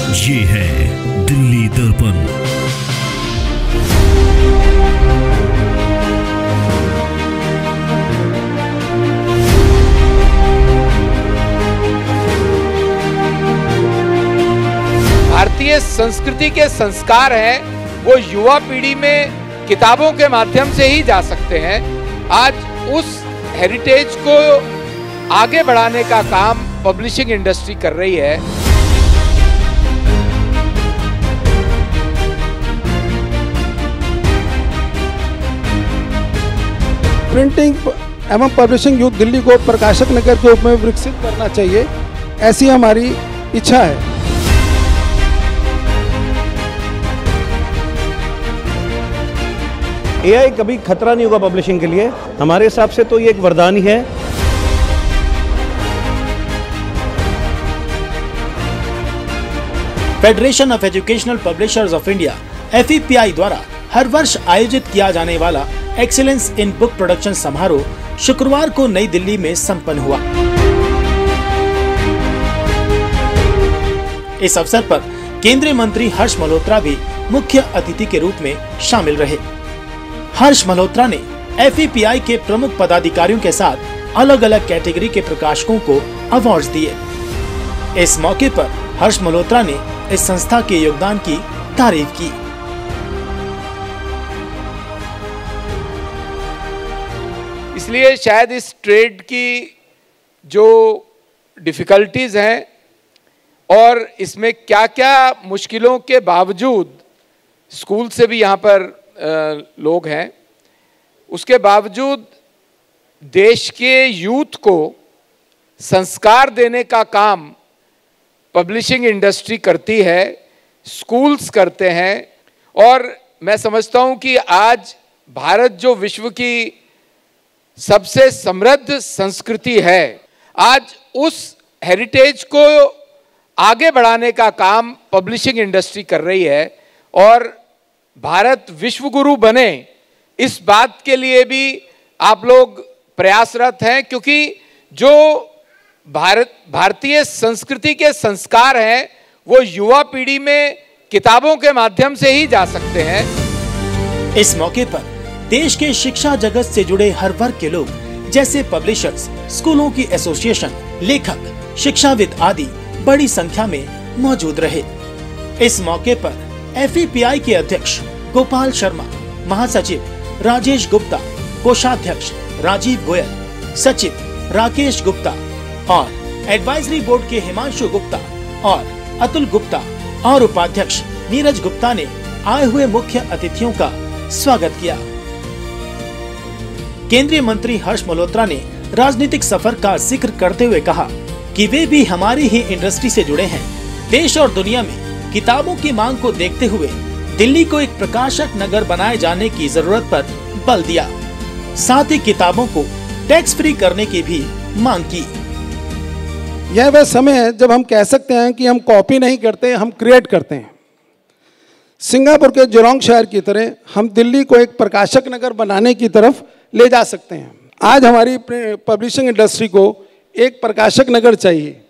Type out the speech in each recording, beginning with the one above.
ये है दिल्ली दर्पण। भारतीय संस्कृति के संस्कार हैं, वो युवा पीढ़ी में किताबों के माध्यम से ही जा सकते हैं। आज उस हेरिटेज को आगे बढ़ाने का काम पब्लिशिंग इंडस्ट्री कर रही है। प्रिंटिंग एवं पब्लिशिंग यूथ दिल्ली को प्रकाशक नगर के रूप में विकसित करना चाहिए, ऐसी हमारी इच्छा है। एआई कभी खतरा नहीं होगा पब्लिशिंग के लिए। हमारे हिसाब से तो ये एक वरदान ही है। Federation of educational publishers of India FEPI द्वारा हर वर्ष आयोजित किया जाने वाला एक्सीलेंस इन बुक प्रोडक्शन समारोह शुक्रवार को नई दिल्ली में संपन्न हुआ। इस अवसर पर केंद्रीय मंत्री हर्ष मल्होत्रा भी मुख्य अतिथि के रूप में शामिल रहे। हर्ष मल्होत्रा ने FEPI के प्रमुख पदाधिकारियों के साथ अलग अलग कैटेगरी के प्रकाशकों को अवार्ड्स दिए। इस मौके पर हर्ष मल्होत्रा ने इस संस्था के योगदान की तारीफ की। इसलिए शायद इस ट्रेड की जो डिफिकल्टीज हैं और इसमें क्या क्या मुश्किलों के बावजूद, स्कूल से भी यहाँ पर लोग हैं, उसके बावजूद देश के यूथ को संस्कार देने का काम पब्लिशिंग इंडस्ट्री करती है, स्कूल्स करते हैं। और मैं समझता हूँ कि आज भारत जो विश्व की सबसे समृद्ध संस्कृति है, आज उस हेरिटेज को आगे बढ़ाने का काम पब्लिशिंग इंडस्ट्री कर रही है। और भारत विश्व गुरु बने, इस बात के लिए भी आप लोग प्रयासरत हैं, क्योंकि जो भारतीय संस्कृति के संस्कार हैं, वो युवा पीढ़ी में किताबों के माध्यम से ही जा सकते हैं। इस मौके पर देश के शिक्षा जगत से जुड़े हर वर्ग के लोग जैसे पब्लिशर्स, स्कूलों की एसोसिएशन, लेखक, शिक्षाविद आदि बड़ी संख्या में मौजूद रहे। इस मौके पर FEPI के अध्यक्ष गोपाल शर्मा, महासचिव राजेश गुप्ता, कोषाध्यक्ष राजीव गोयल, सचिव राकेश गुप्ता और एडवाइजरी बोर्ड के हिमांशु गुप्ता और अतुल गुप्ता और उपाध्यक्ष नीरज गुप्ता ने आए हुए मुख्य अतिथियों का स्वागत किया। केंद्रीय मंत्री हर्ष मल्होत्रा ने राजनीतिक सफर का जिक्र करते हुए कहा कि वे भी हमारी ही इंडस्ट्री से जुड़े हैं। देश और दुनिया में किताबों की मांग को देखते हुए दिल्ली को एक प्रकाशक नगर बनाए जाने की जरूरत पर बल दिया। साथ ही किताबों को टैक्स फ्री करने की भी मांग की। यह वह समय है जब हम कह सकते हैं कि हम कॉपी नहीं करते, हम क्रिएट करते हैं। सिंगापुर के जुलांग शहर की तरह हम दिल्ली को एक प्रकाशक नगर बनाने की तरफ ले जा सकते हैं। आज हमारी पब्लिशिंग इंडस्ट्री को एक प्रकाशक नगर चाहिए।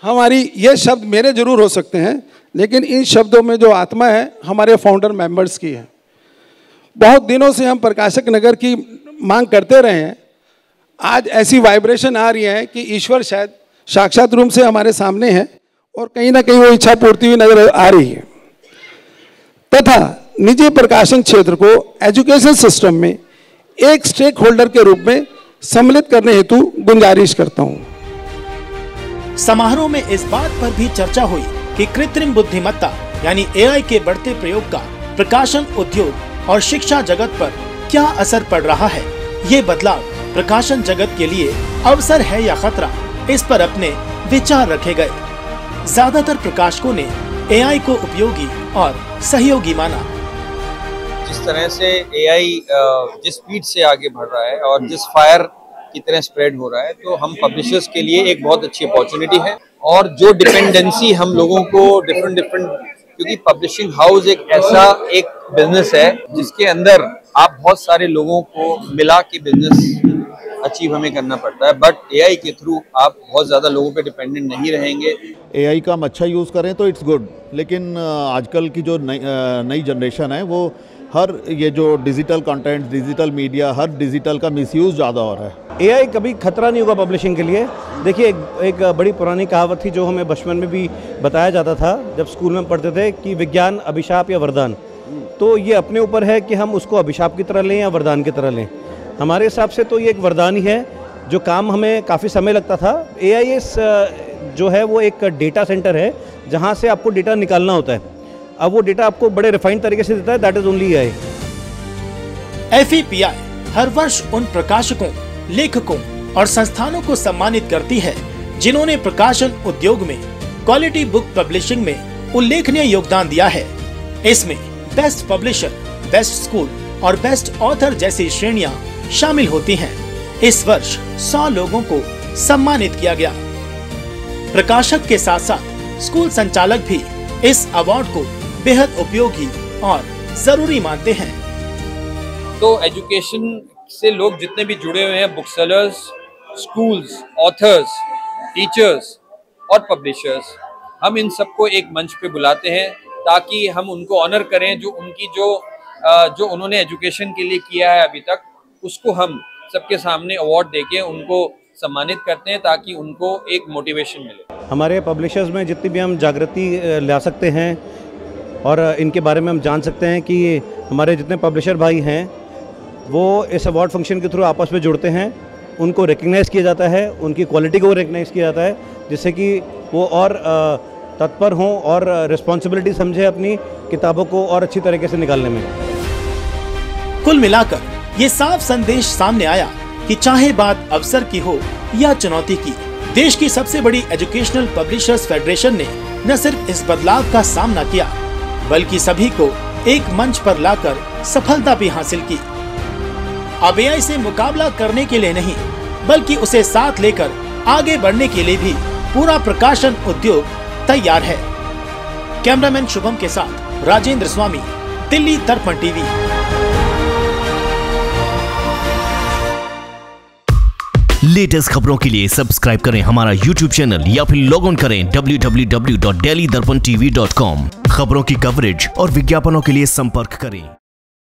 हमारी ये शब्द मेरे जरूर हो सकते हैं, लेकिन इन शब्दों में जो आत्मा है हमारे फाउंडर मेंबर्स की है। बहुत दिनों से हम प्रकाशक नगर की मांग करते रहे हैं। आज ऐसी वाइब्रेशन आ रही है कि ईश्वर शायद साक्षात रूप से हमारे सामने है और कहीं ना कहीं वो इच्छा पूर्ति हुई नजर आ रही है। तथा निजी प्रकाशन क्षेत्र को एजुकेशन सिस्टम में एक स्टेक होल्डर के रूप में सम्मिलित करने हेतु गुजारिश करता हूं। समारोह में इस बात पर भी चर्चा हुई कि कृत्रिम बुद्धिमत्ता यानी AI के बढ़ते प्रयोग का प्रकाशन उद्योग और शिक्षा जगत पर क्या असर पड़ रहा है। ये बदलाव प्रकाशन जगत के लिए अवसर है या खतरा, इस पर अपने विचार रखे गए। ज्यादातर प्रकाशकों ने AI को उपयोगी और सहयोगी माना। जिस तरह से AI जिस स्पीड से आगे बढ़ रहा है और जिस फायर की तरह स्प्रेड हो रहा है, तो हम पब्लिशर्स के लिए एक बहुत अच्छी अपॉर्चुनिटी है। और जो डिपेंडेंसी हम लोगों को डिफरेंट क्योंकि पब्लिशिंग हाउस एक ऐसा बिजनेस है जिसके अंदर आप बहुत सारे लोगों को मिला के बिजनेस अचीव हमें करना पड़ता है, बट एआई के थ्रू आप बहुत ज़्यादा लोगों पे डिपेंडेंट नहीं रहेंगे। एआई का हम अच्छा यूज़ करें तो इट्स गुड, लेकिन आजकल की जो नई जनरेशन है वो हर ये जो डिजिटल कंटेंट, डिजिटल मीडिया, हर डिजिटल का मिसयूज़ ज़्यादा हो रहा है। एआई कभी खतरा नहीं होगा पब्लिशिंग के लिए। देखिए एक बड़ी पुरानी कहावत थी जो हमें बचपन में भी बताया जाता था जब स्कूल में पढ़ते थे कि विज्ञान अभिशाप या वरदान। तो ये अपने ऊपर है कि हम उसको अभिशाप की तरह लें या वरदान की तरह लें। हमारे हिसाब से तो ये एक वरदान ही है। जो काम हमें काफ़ी समय लगता था, एआईएस जो है वो एक डेटा सेंटर है जहाँ से आपको डेटा निकालना होता है। अब वो डेटा आपको बड़े रिफाइंड तरीके से देता है, that is only AI. FEPI हर वर्ष उन प्रकाशकों, लेखकों और संस्थानों को सम्मानित करती है जिन्होंने प्रकाशन उद्योग में क्वालिटी बुक पब्लिशिंग में उल्लेखनीय योगदान दिया है। इसमें बेस्ट पब्लिशर, बेस्ट स्कूल और बेस्ट ऑथर जैसी श्रेणियां शामिल होती हैं। इस वर्ष 100 लोगों को सम्मानित किया गया। प्रकाशक के साथ साथ स्कूल संचालक भी इस अवार्ड को बेहद उपयोगी और जरूरी मानते हैं। तो एजुकेशन से लोग जितने भी जुड़े हुए हैं, book sellers, schools, authors, teachers और पब्लिशर्स, हम इन सबको एक मंच पे बुलाते हैं ताकि हम उनको ऑनर करें, जो उनकी जो उन्होंने एजुकेशन के लिए किया है अभी तक, उसको हम सबके सामने अवार्ड देके उनको सम्मानित करते हैं ताकि उनको एक मोटिवेशन मिले। हमारे पब्लिशर्स में जितनी भी हम जागृति ला सकते हैं और इनके बारे में हम जान सकते हैं कि हमारे जितने पब्लिशर भाई हैं वो इस अवार्ड फंक्शन के थ्रू आपस में जुड़ते हैं, उनको रिकग्नाइज़ किया जाता है, उनकी क्वालिटी को रिकग्नाइज़ किया जाता है, जिससे कि वो और तत्पर हों और रिस्पॉन्सिबिलिटी समझे अपनी किताबों को और अच्छी तरीके से निकालने में। कुल मिलाकर ये साफ संदेश सामने आया कि चाहे बात अवसर की हो या चुनौती की, देश की सबसे बड़ी एजुकेशनल पब्लिशर्स फेडरेशन ने न सिर्फ इस बदलाव का सामना किया बल्कि सभी को एक मंच पर लाकर सफलता भी हासिल की। अब एआई से मुकाबला करने के लिए नहीं बल्कि उसे साथ लेकर आगे बढ़ने के लिए भी पूरा प्रकाशन उद्योग तैयार है। कैमरामैन शुभम के साथ राजेंद्र स्वामी, दिल्ली दर्पण टीवी। लेटेस्ट खबरों के लिए सब्सक्राइब करें हमारा YouTube चैनल या फिर लॉग ऑन करें www.delhidarpantv.com। खबरों की कवरेज और विज्ञापनों के लिए संपर्क करें।